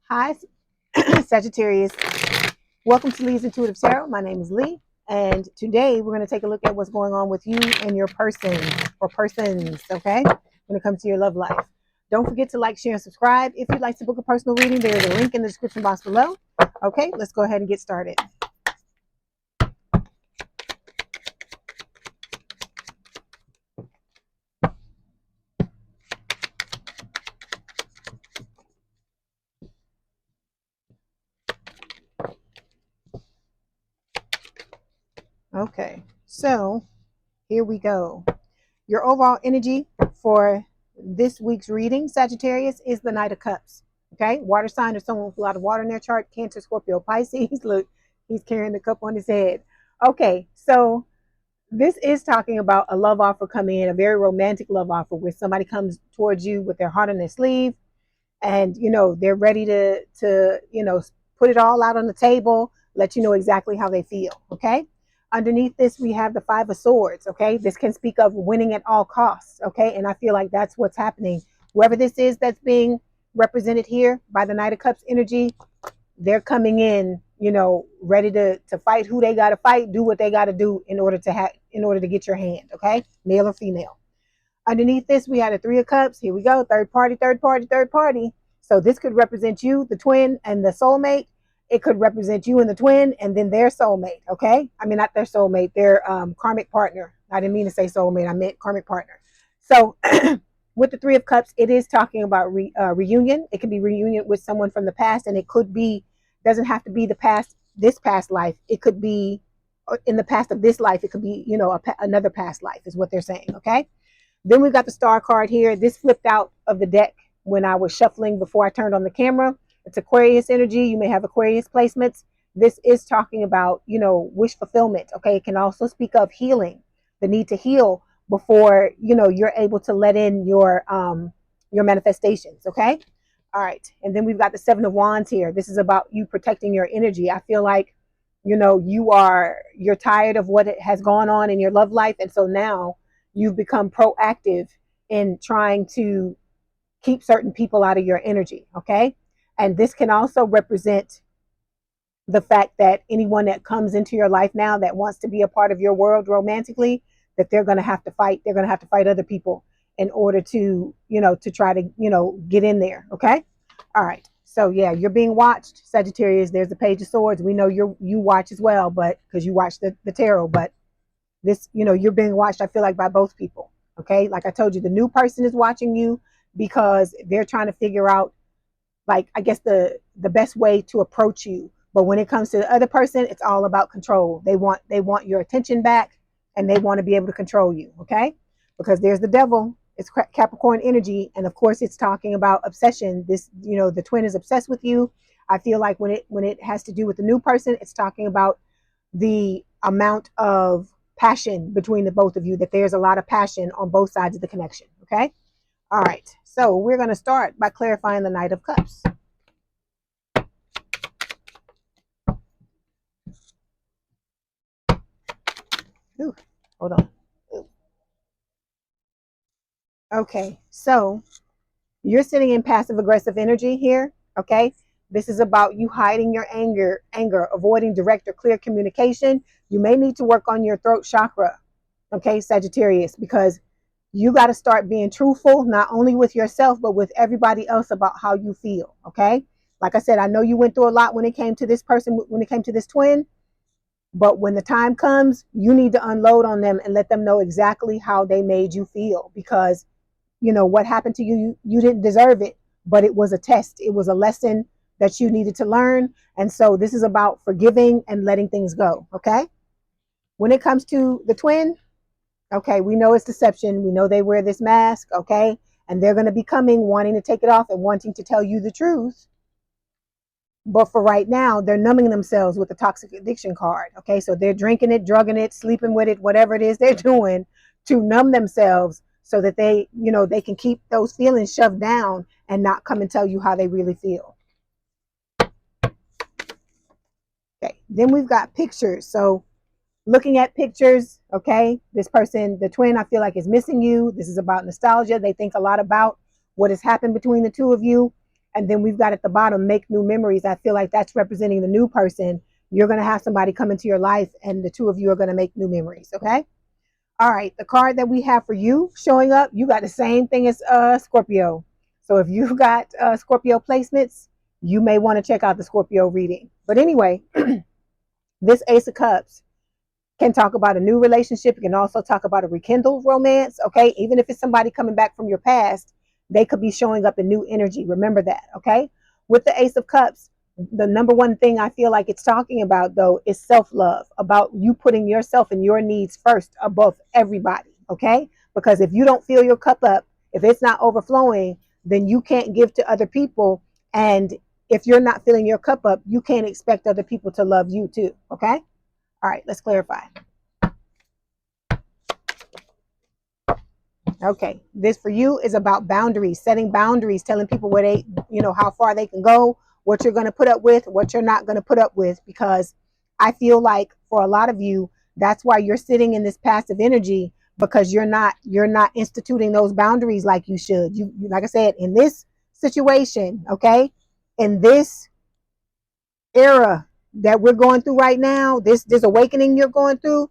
Hi, Sagittarius. Welcome to Leigh's Intuitive Tarot. My name is Leigh, and today we're going to take a look at what's going on with you and your person or persons, okay, when it comes to your love life. Don't forget to like, share, and subscribe. If you'd like to book a personal reading, there is a link in the description box below. Okay, let's go ahead and get started. Okay, so here we go. Your overall energy for this week's reading, Sagittarius, is the Knight of Cups. Okay, water sign or someone with a lot of water in their chart, Cancer, Scorpio, Pisces. Look, he's carrying the cup on his head. Okay, so this is talking about a love offer coming in, a very romantic love offer where somebody comes towards you with their heart on their sleeve, and they're ready to put it all out on the table, let you know exactly how they feel. Okay, underneath this we have the Five of Swords. Okay, this can speak of winning at all costs. Okay, and I feel like that's what's happening. Whoever this is that's being represented here by the Knight of Cups energy, they're coming in, ready to fight who they got to fight, do what they got to do in order to get your hand. Okay, male or female. Underneath this, we had a Three of Cups. Here we go. Third party, third party, third party. So this could represent you, the twin, and the soulmate. It could represent you and the twin, and then their soulmate. Okay, I mean not their soulmate, their karmic partner. I didn't mean to say soulmate. I meant karmic partner. So with the Three of Cups, it is talking about reunion. It could be reunion with someone from the past, and it could be, doesn't have to be the past, this past life. It could be in the past of this life. It could be, another past life is what they're saying. Okay. Then we've got the star card here. This flipped out of the deck when I was shuffling before I turned on the camera. It's Aquarius energy. You may have Aquarius placements. This is talking about, wish fulfillment. Okay. It can also speak of healing, the need to heal before, you're able to let in your manifestations. Okay. All right. And then we've got the Seven of Wands here. This is about you protecting your energy. I feel like, you're tired of what has gone on in your love life. And so now you've become proactive in trying to keep certain people out of your energy. Okay. And this can also represent the fact that anyone that comes into your life now that wants to be a part of your world romantically, that they're going to have to fight. They're going to have to fight other people in order to, to try to, get in there. Okay. All right. So yeah, you're being watched, Sagittarius. There's the Page of Swords. We know you watch as well, but because you watch the tarot, but this, you're being watched, I feel like, by both people. Okay. Like I told you, the new person is watching you because they're trying to figure out, like, I guess the best way to approach you. But when it comes to the other person, it's all about control. They want your attention back, and they want to be able to control you. Okay. Because there's the devil. It's Capricorn energy. And of course it's talking about obsession. This, the twin is obsessed with you. I feel like when it has to do with the new person, it's talking about the amount of passion between the both of you, that there's a lot of passion on both sides of the connection. Okay. All right. So we're going to start by clarifying the Knight of Cups. Ooh, hold on. Ooh. Okay. So you're sitting in passive aggressive energy here. Okay. This is about you hiding your anger, avoiding direct or clear communication. You may need to work on your throat chakra. Okay, Sagittarius, because you got to start being truthful, not only with yourself, but with everybody else about how you feel. Okay. Like I said, I know you went through a lot when it came to this person, when it came to this twin, but when the time comes, you need to unload on them and let them know exactly how they made you feel, because what happened to you, you didn't deserve it, but it was a test. It was a lesson that you needed to learn. And so this is about forgiving and letting things go. Okay. When it comes to the twin, okay, we know it's deception. We know they wear this mask, okay? And they're going to be coming, wanting to take it off and wanting to tell you the truth. But for right now, they're numbing themselves with the toxic addiction card, okay? So they're drinking it, drugging it, sleeping with it, whatever it is they're doing to numb themselves so that they can keep those feelings shoved down and not come and tell you how they really feel. Okay, then we've got pictures. So looking at pictures, okay, this person, the twin, I feel like is missing you. This is about nostalgia. They think a lot about what has happened between the two of you. And then we've got at the bottom, make new memories. I feel like that's representing the new person. You're going to have somebody come into your life and the two of you are going to make new memories. Okay. All right. The card that we have for you showing up, you got the same thing as Scorpio. So if you've got Scorpio placements, you may want to check out the Scorpio reading. But anyway, this Ace of Cups can talk about a new relationship. It can also talk about a rekindled romance. Okay. Even if it's somebody coming back from your past, they could be showing up in new energy. Remember that. Okay. With the Ace of Cups, the number one thing I feel like it's talking about, though, is self-love, about you putting yourself and your needs first above everybody. Okay. Because if you don't fill your cup up, if it's not overflowing, then you can't give to other people. And if you're not filling your cup up, you can't expect other people to love you too. Okay. All right, let's clarify. Okay, this for you is about boundaries, setting boundaries, telling people where they, how far they can go, what you're going to put up with, what you're not going to put up with, because I feel like for a lot of you, that's why you're sitting in this passive energy, because you're not instituting those boundaries like you should. You like I said, in this situation, okay, in this era that we're going through right now, this awakening you're going through,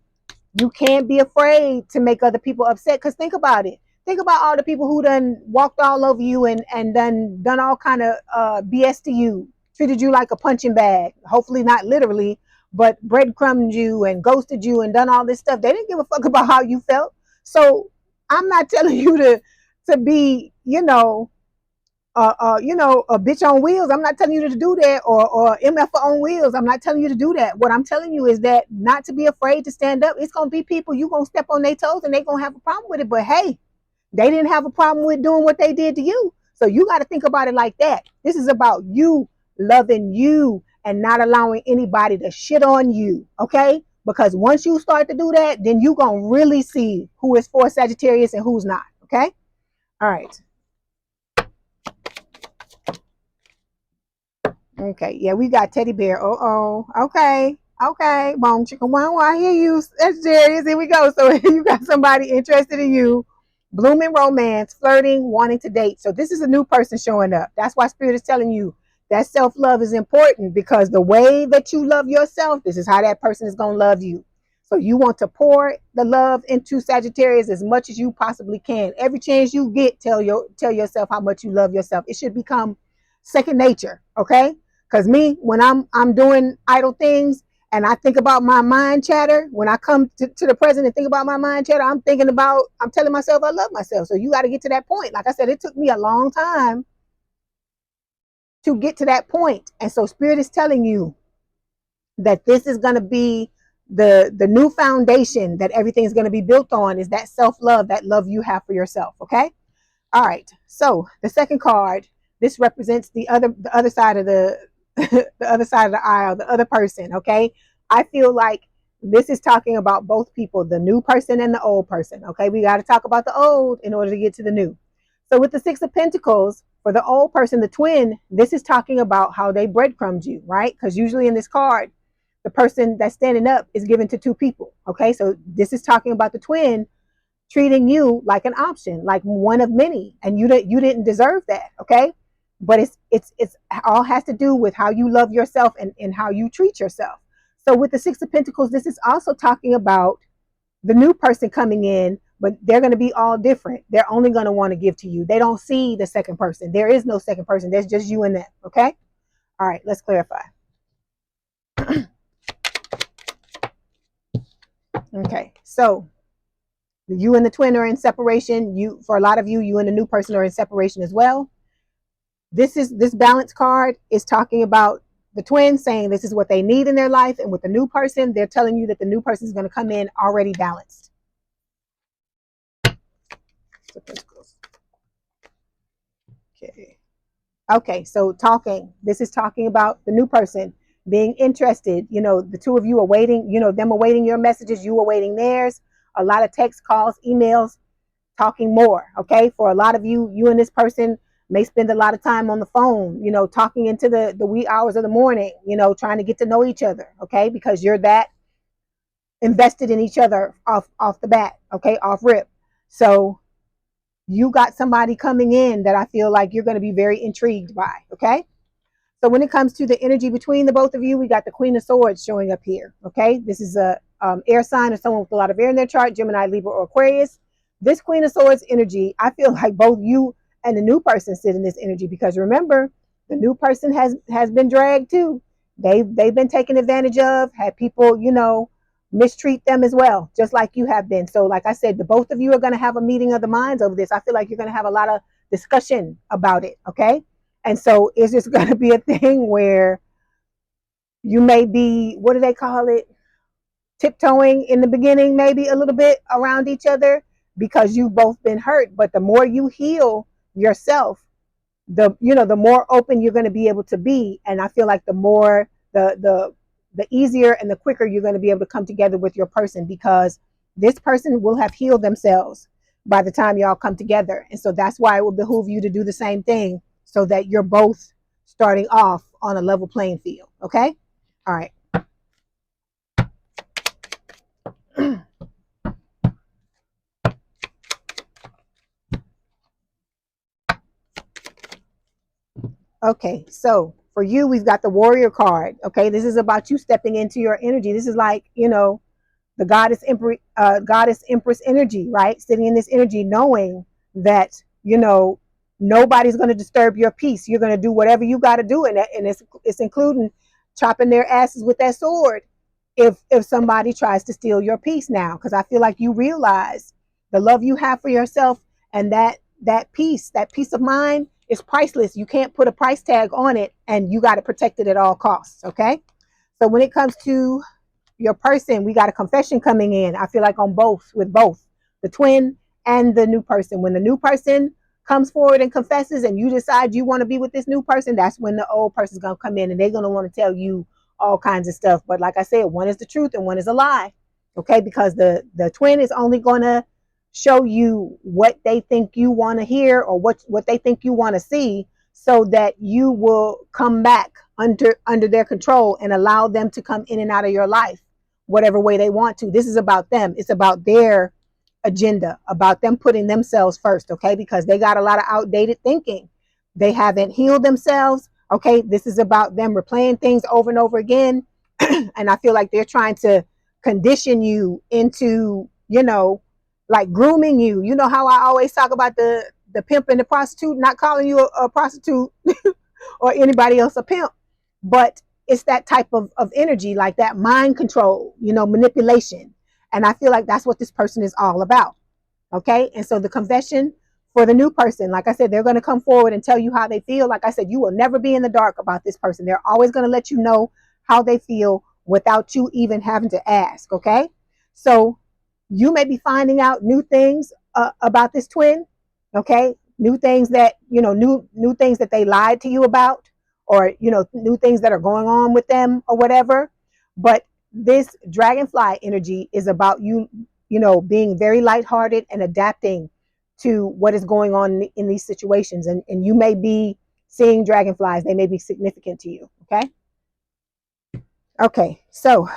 you can't be afraid to make other people upset. Because think about it. Think about all the people who done walked all over you and done all kind of BS to you, treated you like a punching bag. Hopefully not literally, but breadcrumbed you and ghosted you and done all this stuff. They didn't give a fuck about how you felt. So I'm not telling you to be, a bitch on wheels. I'm not telling you to do that, or MF on wheels. I'm not telling you to do that. What I'm telling you is that not to be afraid to stand up. It's going to be people, you going to step on their toes and they going to have a problem with it. But hey, they didn't have a problem with doing what they did to you. So you got to think about it like that. This is about you loving you and not allowing anybody to shit on you. Okay. Because once you start to do that, then you going to really see who is for Sagittarius and who's not. Okay. All right. Okay, yeah, we got teddy bear. Okay, okay. Boom, chicken, wow, I hear you, Sagittarius. Here we go. So you got somebody interested in you, blooming romance, flirting, wanting to date. So this is a new person showing up. That's why Spirit is telling you that self-love is important, because the way that you love yourself, this is how that person is going to love you. So you want to pour the love into Sagittarius as much as you possibly can. Every chance you get, tell yourself how much you love yourself. It should become second nature, okay? Because me, when I'm doing idle things and I think about my mind chatter, when I come to the present and think about my mind chatter, I'm telling myself I love myself. So you got to get to that point. Like I said, it took me a long time to get to that point. And so Spirit is telling you that this is going to be the new foundation that everything is going to be built on, is that self-love, that love you have for yourself. Okay. All right. So the second card, this represents the other side of the the other side of the aisle, the other person. Okay. I feel like this is talking about both people, the new person and the old person. Okay. We got to talk about the old in order to get to the new. So with the Six of Pentacles, for the old person, the twin, this is talking about how they breadcrumbed you, right? Because usually in this card, the person that's standing up is given to two people. Okay. So this is talking about the twin treating you like an option, like one of many, and you didn't deserve that. Okay. But it's all has to do with how you love yourself and how you treat yourself. So with the Six of Pentacles, this is also talking about the new person coming in, but they're going to be all different. They're only going to want to give to you. They don't see the second person. There is no second person. There's just you and them. Okay. All right. Let's clarify. Okay. So you and the twin are in separation. For a lot of you, you and the new person are in separation as well. This balance card is talking about the twins saying this is what they need in their life, and with the new person, they're telling you that the new person is going to come in already balanced. Okay, so this is talking about the new person being interested. The two of you are waiting, them awaiting your messages, you awaiting theirs. A lot of text, calls, emails, talking more. Okay, for a lot of you, you and this person may spend a lot of time on the phone, talking into the wee hours of the morning, trying to get to know each other. Okay, because you're that invested in each other off the bat. Okay, off rip. So you got somebody coming in that I feel like you're going to be very intrigued by. Okay. So when it comes to the energy between the both of you, we got the Queen of Swords showing up here. Okay. This is a air sign or someone with a lot of air in their chart, Gemini, Libra, or Aquarius. This Queen of Swords energy, I feel like both you and the new person sit in this energy, because remember, the new person has been dragged too. They've been taken advantage of, had people, mistreat them as well, just like you have been. So like I said, the both of you are going to have a meeting of the minds over this. I feel like you're going to have a lot of discussion about it. Okay. And so it's just going to be a thing where you may be, what do they call it? Tiptoeing in the beginning, maybe a little bit around each other, because you've both been hurt. But the more you heal yourself, the more open you're going to be able to be. And I feel like the more the easier and the quicker you're going to be able to come together with your person, because this person will have healed themselves by the time y'all come together. And so that's why it will behoove you to do the same thing, so that you're both starting off on a level playing field. Okay. All right. Okay, so for you, we've got the warrior card. Okay, this is about you stepping into your energy. This is like, the goddess empress energy, right? Sitting in this energy, knowing that, nobody's going to disturb your peace. You're going to do whatever you got to do, and it's including chopping their asses with that sword if somebody tries to steal your peace now, because I feel like you realize the love you have for yourself, and that peace of mind is priceless. You can't put a price tag on it, and you got to protect it at all costs. Okay. So when it comes to your person, we got a confession coming in. I feel like with both the twin and the new person. When the new person comes forward and confesses, and you decide you want to be with this new person, that's when the old person's going to come in, and they're going to want to tell you all kinds of stuff. But like I said, one is the truth and one is a lie. Okay. Because the twin is only going to show you what they think you want to hear, or what they think you want to see, so that you will come back under their control and allow them to come in and out of your life whatever way they want to. This is about them. It's about their agenda, about them putting themselves first. Okay. Because they got a lot of outdated thinking. They haven't healed themselves. Okay. This is about them replaying things over and over again. And I feel like they're trying to condition you into, like grooming you. You know how I always talk about the pimp and the prostitute, not calling you a prostitute or anybody else a pimp, but it's that type of energy, like that mind control, manipulation. And I feel like that's what this person is all about. Okay. And so the confession for the new person, like I said, they're going to come forward and tell you how they feel. Like I said, you will never be in the dark about this person. They're always going to let you know how they feel without you even having to ask. Okay. So you may be finding out new things about this twin. Okay. New things that, new things that they lied to you about, or, new things that are going on with them or whatever. But this dragonfly energy is about you, being very lighthearted and adapting to what is going on in these situations. And you may be seeing dragonflies. They may be significant to you. Okay. Okay. So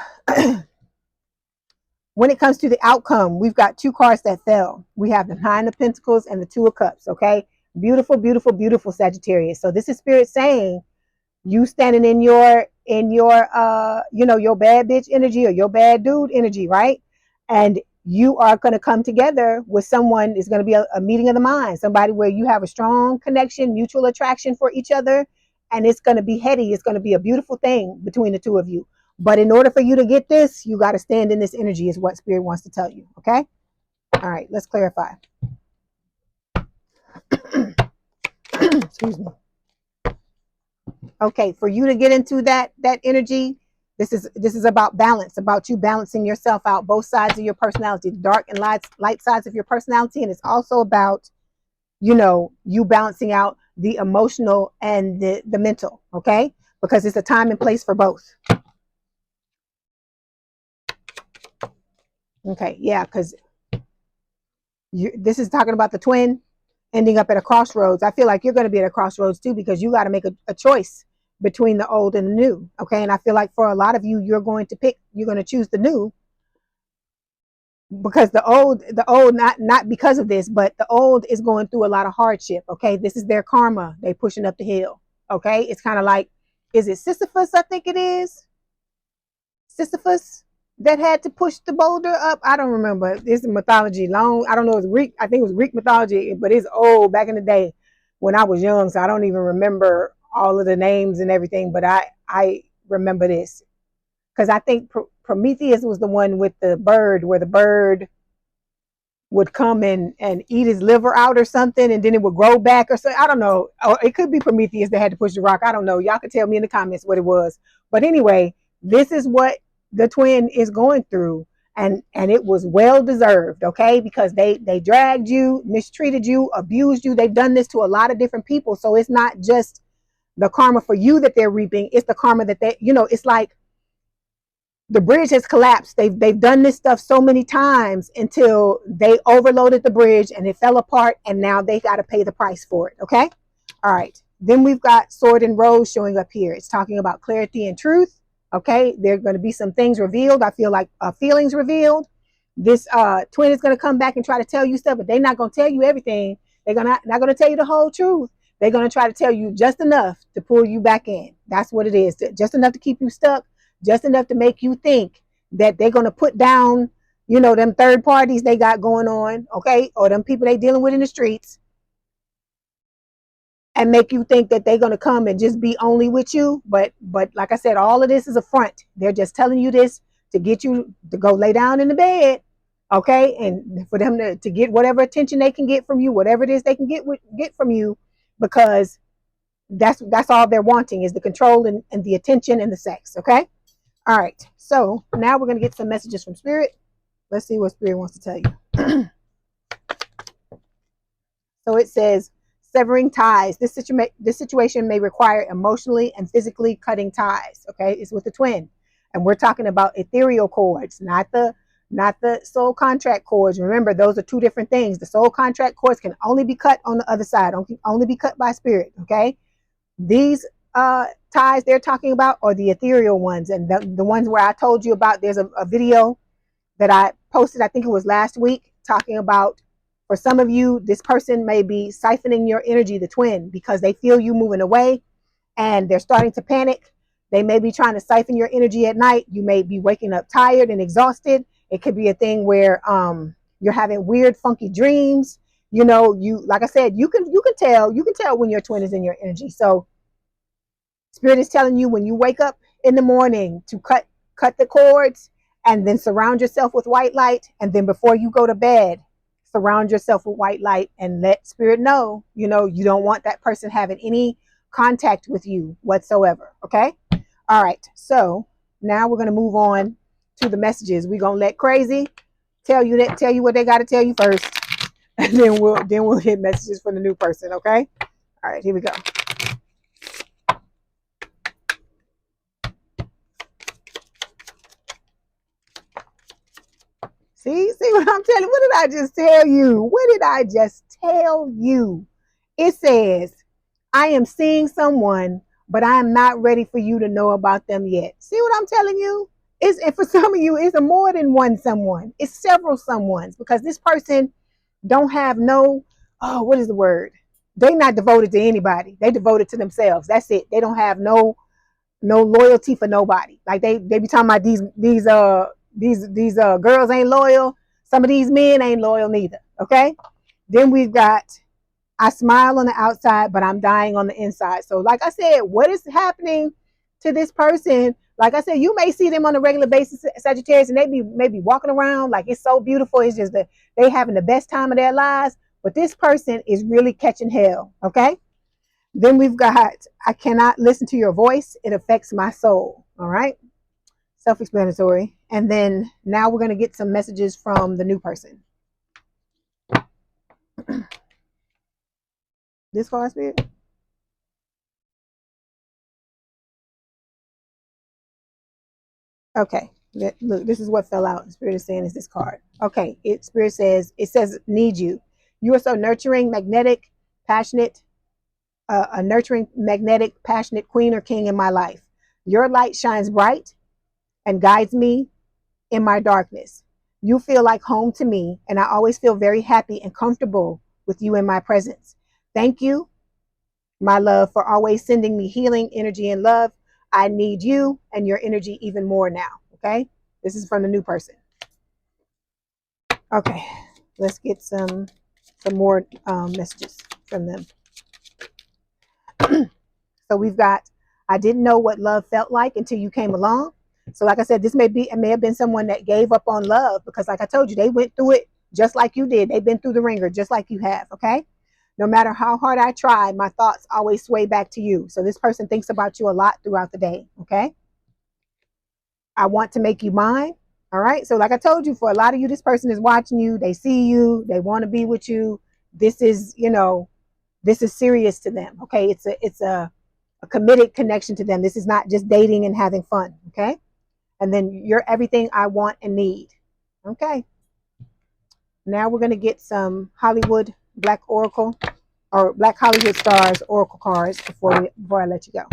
when it comes to the outcome, we've got two cards that fell. We have the Nine of Pentacles and the Two of Cups. Okay. Beautiful, beautiful, beautiful Sagittarius. So this is Spirit saying, you standing in your your bad bitch energy or your bad dude energy, right? And you are going to come together with someone. It's going to be a meeting of the mind, somebody where you have a strong connection, mutual attraction for each other, and it's going to be heady. It's going to be a beautiful thing between the two of you. But in order for you to get this, you got to stand in this energy, is what Spirit wants to tell you. Okay. All right, let's clarify. Excuse me. Okay, for you to get into that energy, this is about balance, about you balancing yourself out, both sides of your personality, the dark and light sides of your personality. And it's also about, you balancing out the emotional and the mental. Okay, because it's a time and place for both. Okay, yeah, because this is talking about the twin ending up at a crossroads. I feel like you're going to be at a crossroads too, because you got to make a choice between the old and the new. Okay. And I feel like for a lot of you, you're going to choose the new. because the old, not because of this, but the old is going through a lot of hardship. Okay, this is their karma. They pushing up the hill. Okay, it's kind of like, is it Sisyphus? I think it is Sisyphus that had to push the boulder up. I don't remember. This is mythology. Long, I don't know. It's Greek. I think it was Greek mythology, but it's old, back in the day when I was young. So I don't even remember all of the names and everything. But I remember this because I think Prometheus was the one with the bird, where the bird would come and eat his liver out or something, and then it would grow back or something. I don't know. Or it could be Prometheus that had to push the rock. I don't know. Y'all could tell me in the comments what it was. But anyway, this is what the twin is going through, and it was well deserved. Okay, because they dragged you, mistreated you, abused you. They've done this to a lot of different people. So it's not just the karma for you that they're reaping. It's the karma that they, it's like the bridge has collapsed. They've done this stuff so many times until they overloaded the bridge and it fell apart, and now they got to pay the price for it. Okay. All right. Then we've got Sword and Rose showing up here. It's talking about clarity and truth. Okay. There are going to be some things revealed. I feel like feelings revealed. This twin is going to come back and try to tell you stuff, but they're not going to tell you everything. They're not going to tell you the whole truth. They're going to try to tell you just enough to pull you back in. That's what it is. Just enough to keep you stuck, just enough to make you think that they're going to put down, them third parties they got going on, okay, or them people they dealing with in the streets, and make you think that they're going to come and just be only with you. But like I said, all of this is a front. They're just telling you this to get you to go lay down in the bed, okay, and for them to get whatever attention they can get from you, whatever it is they can get from you, because that's all they're wanting, is the control and the attention and the sex. Okay. All right, so now we're going to get some messages from Spirit. Let's see what Spirit wants to tell you. So it says, severing ties. This situation may require emotionally and physically cutting ties. Okay, it's with the twin, and we're talking about ethereal cords, not the soul contract cords. Remember, those are two different things. The soul contract cords can only be cut on the other side, only be cut by Spirit. Okay, these ties they're talking about are the ethereal ones, and the ones where I told you about. There's a video that I posted, I think it was last week, talking about, for some of you, this person may be siphoning your energy, the twin, because they feel you moving away and they're starting to panic. They may be trying to siphon your energy at night. You may be waking up tired and exhausted. It could be a thing where you're having weird, funky dreams. You, like I said, you can tell when your twin is in your energy. So Spirit is telling you, when you wake up in the morning, to cut the cords, and then surround yourself with white light. And then before you go to bed, surround yourself with white light and let Spirit know, you don't want that person having any contact with you whatsoever. Okay. All right. So now we're going to move on to the messages. We're going to let Crazy tell you what they got to tell you first. And then we'll hit messages from the new person. Okay. All right, here we go. See what I'm telling you? What did I just tell you? What did I just tell you? It says, I am seeing someone, but I am not ready for you to know about them yet. See what I'm telling you? And for some of you, it's a more than one someone. It's several someones, because this person don't have no, what is the word? They're not devoted to anybody. They devoted to themselves. That's it. They don't have no loyalty for nobody. Like they be talking about these girls ain't loyal. Some of these men ain't loyal neither. Okay. Then we've got, I smile on the outside, but I'm dying on the inside. So like I said, what is happening to this person? Like I said, you may see them on a regular basis, Sagittarius, and they be maybe walking around like it's so beautiful. It's just that they having the best time of their lives. But this person is really catching hell. Okay. Then we've got, I cannot listen to your voice. It affects my soul. All right. Self-explanatory. And then now we're going to get some messages from the new person. This card, Spirit? Okay. Look, this is what fell out. Spirit is saying is this card. Okay. Spirit says, need you. You are so nurturing, magnetic, passionate, a nurturing, magnetic, passionate queen or king in my life. Your light shines bright and guides me in my darkness. You feel like home to me, and I always feel very happy and comfortable with you in my presence. Thank you, my love, for always sending me healing energy and love. I need you and your energy even more now. Okay. This is from the new person. Okay. Let's get some more messages from them. So we've got, I didn't know what love felt like until you came along. So like I said, this may have been someone that gave up on love because like I told you, they went through it just like you did. They've been through the ringer just like you have. Okay. No matter how hard I try, my thoughts always sway back to you. So this person thinks about you a lot throughout the day. Okay. I want to make you mine. All right. So like I told you, for a lot of you, this person is watching you. They see you. They want to be with you. This is, this is serious to them. Okay. It's a committed connection to them. This is not just dating and having fun. Okay. And then you're everything I want and need. Okay. Now we're going to get some Hollywood Black Oracle or Black Hollywood Stars Oracle cards before I let you go.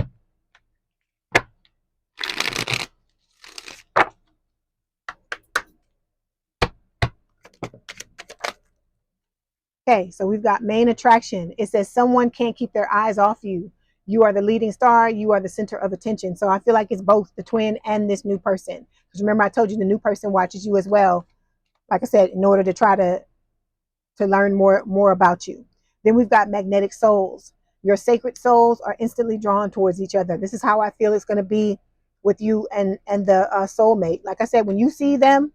Okay, so we've got main attraction. It says someone can't keep their eyes off you. You are the leading star. You are the center of attention. So I feel like it's both the twin and this new person. Because remember, I told you the new person watches you as well. Like I said, in order to try to learn more about you. Then we've got magnetic souls. Your sacred souls are instantly drawn towards each other. This is how I feel it's going to be with you and the soulmate. Like I said, when you see them,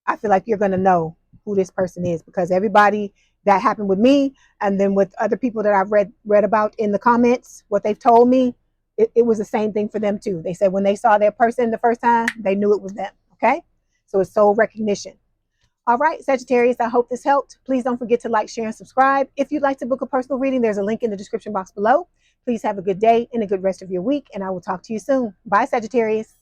I feel like you're going to know who this person is, because everybody that happened with me and then with other people that I've read about in the comments, what they've told me, it was the same thing for them too. They said when they saw their person the first time, they knew it was them. Okay. So it's soul recognition. All right, Sagittarius, I hope this helped. Please don't forget to like, share, and subscribe. If you'd like to book a personal reading, there's a link in the description box below. Please have a good day and a good rest of your week, and I will talk to you soon. Bye, Sagittarius.